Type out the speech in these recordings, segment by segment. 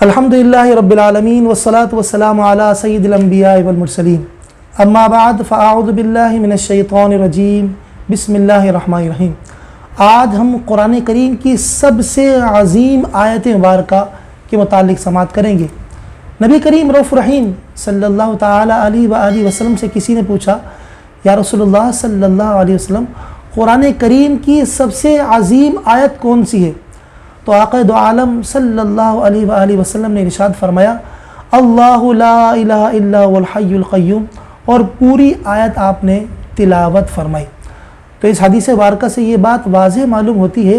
الحمدللہ رب العالمین والصلاة والسلام علی سید الانبیاء والمرسلین اما بعد فاعوذ باللہ من الشیطان الرجیم بسم اللہ الرحمن الرحیم۔ آج ہم قرآن کریم کی سب سے عظیم آیت مبارکہ کے متعلق سماعت کریں گے۔ نبی کریم رؤوف رحیم صلی اللہ تعالی علیہ وآلہ وسلم سے کسی نے پوچھا، یا رسول اللہ صلی اللہ علیہ وسلم، قرآن کریم کی سب سے عظیم آیت کون سی ہے؟ تو آقا دو عالم صلی اللہ علیہ وآلہ وسلم نے ارشاد فرمایا، اللہ لا الہ الا هو الحی القیوم، اور پوری آیت آپ نے تلاوت فرمائی۔ تو اس حدیث مبارکہ سے یہ بات واضح معلوم ہوتی ہے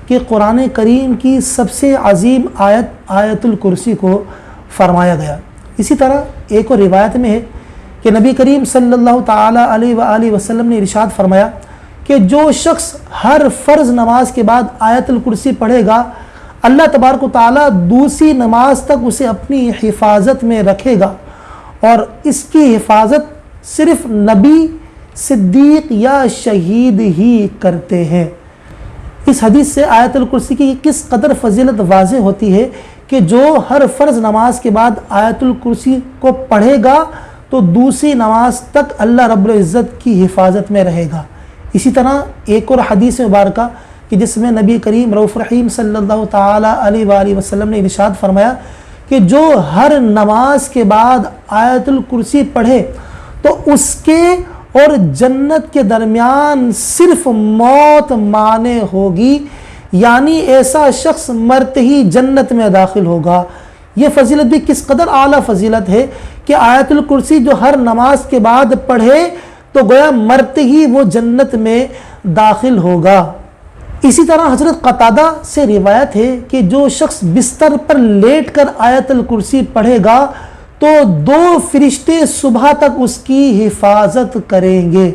کہ قرآن کریم کی سب سے عظیم آیت آیت الکرسی کو فرمایا گیا۔ اسی طرح ایک اور روایت میں ہے کہ نبی کریم صلی اللہ تعالی علیہ وآلہ وسلم نے ارشاد فرمایا کہ جو شخص ہر فرض نماز کے بعد آیت الکرسی پڑھے گا، اللہ تبارک و تعالیٰ دوسری نماز تک اسے اپنی حفاظت میں رکھے گا، اور اس کی حفاظت صرف نبی، صدیق یا شہید ہی کرتے ہیں۔ اس حدیث سے آیت الکرسی کی کس قدر فضیلت واضح ہوتی ہے کہ جو ہر فرض نماز کے بعد آیت الکرسی کو پڑھے گا تو دوسری نماز تک اللہ رب العزت کی حفاظت میں رہے گا۔ اسی طرح ایک اور حدیث مبارکہ کہ جس میں نبی کریم رؤوف رحیم صلی اللہ تعالی علیہ وآلہ وسلم نے ارشاد فرمایا کہ جو ہر نماز کے بعد آیت الکرسی پڑھے تو اس کے اور جنت کے درمیان صرف موت مانع ہوگی، یعنی ایسا شخص مرتے ہی جنت میں داخل ہوگا۔ یہ فضیلت بھی کس قدر اعلیٰ فضیلت ہے کہ آیت الکرسی جو ہر نماز کے بعد پڑھے تو گویا مرتے ہی وہ جنت میں داخل ہوگا۔ اسی طرح حضرت قتادہ سے روایت ہے کہ جو شخص بستر پر لیٹ کر آیت الکرسی پڑھے گا تو 2 فرشتے صبح تک اس کی حفاظت کریں گے۔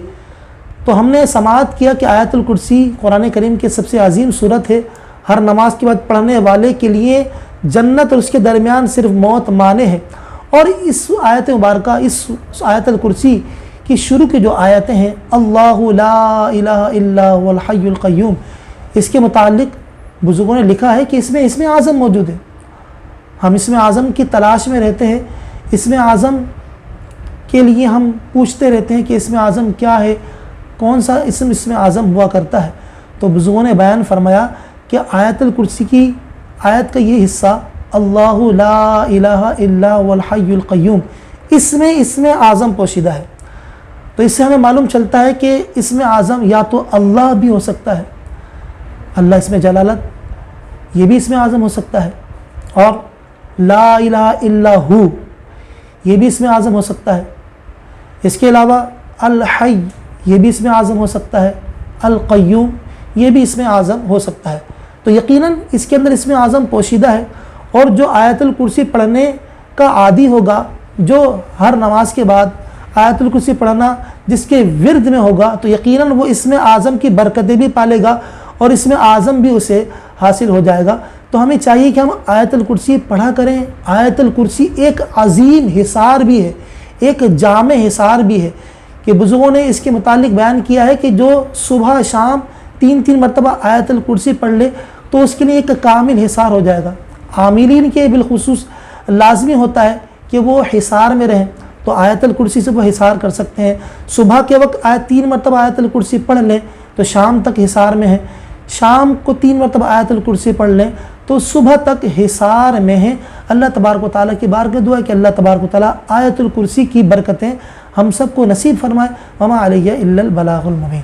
تو ہم نے سماعت کیا کہ آیت الکرسی قرآن کریم کی سب سے عظیم صورت ہے، ہر نماز کے بعد پڑھنے والے کے لیے جنت اور اس کے درمیان صرف موت مانع ہے۔ اور اس آیت مبارکہ، اس آیت الکرسی کی شروع کی جو آیتیں ہیں، اللہ لا الہ الا هو الحی القیوم، اس کے متعلق بزرگوں نے لکھا ہے کہ اس میں اسم اعظم موجود ہے۔ ہم اسم اعظم کی تلاش میں رہتے ہیں، اسم اعظم کے لیے ہم پوچھتے رہتے ہیں کہ اسم اعظم کیا ہے، کون سا اسم اعظم ہوا کرتا ہے۔ تو بزرگوں نے بیان فرمایا کہ آیت الکرسی کی آیت کا یہ حصہ، اللہ لا الہ الا هو الحی القیوم، اس میں اسم اعظم پوشیدہ ہے۔ تو اس سے ہمیں معلوم چلتا ہے کہ اسم اعظم یا تو اللہ بھی ہو سکتا ہے، اللہ اسم جلالت، یہ بھی اسم اعظم ہو سکتا ہے، اور لا الہ الا ہو، یہ بھی اسم اعظم ہو سکتا ہے۔ اس کے علاوہ الحی، یہ بھی اسم اعظم ہو سکتا ہے، القیوم، یہ بھی اسم اعظم ہو سکتا ہے۔ تو یقیناً اس کے اندر اسم اعظم پوشیدہ ہے، اور جو آیت الکرسی پڑھنے کا عادی ہوگا، جو ہر نماز کے بعد آیت الکرسی پڑھنا جس کے ورد میں ہوگا، تو یقیناً وہ اسم اعظم کی برکتیں بھی پالے گا اور اسم اعظم بھی اسے حاصل ہو جائے گا۔ تو ہمیں چاہیے کہ ہم آیت الکرسی پڑھا کریں۔ آیت الکرسی ایک عظیم حصار بھی ہے، ایک جامع حصار بھی ہے، کہ بزرگوں نے اس کے متعلق بیان کیا ہے کہ جو صبح شام 3 مرتبہ آیت الکرسی پڑھ لے تو اس کے لیے ایک کامل حصار ہو جائے گا۔ عاملین کے بالخصوص لازمی ہوتا ہے کہ وہ حصار میں رہیں، تو آیت الکرسی سے وہ حصار کر سکتے ہیں۔ صبح کے وقت 3 مرتبہ آیت الکرسی پڑھ لیں تو شام تک حصار میں ہیں، شام کو 3 مرتبہ آیت الکرسی پڑھ لیں تو صبح تک حصار میں ہیں۔ اللہ تبارک و تعالیٰ کی بارگاہ دعا ہے کہ اللہ تبارک و تعالیٰ آیت الکرسی کی برکتیں ہم سب کو نصیب فرمائے۔ وما علیہ الا البلاغ المبین۔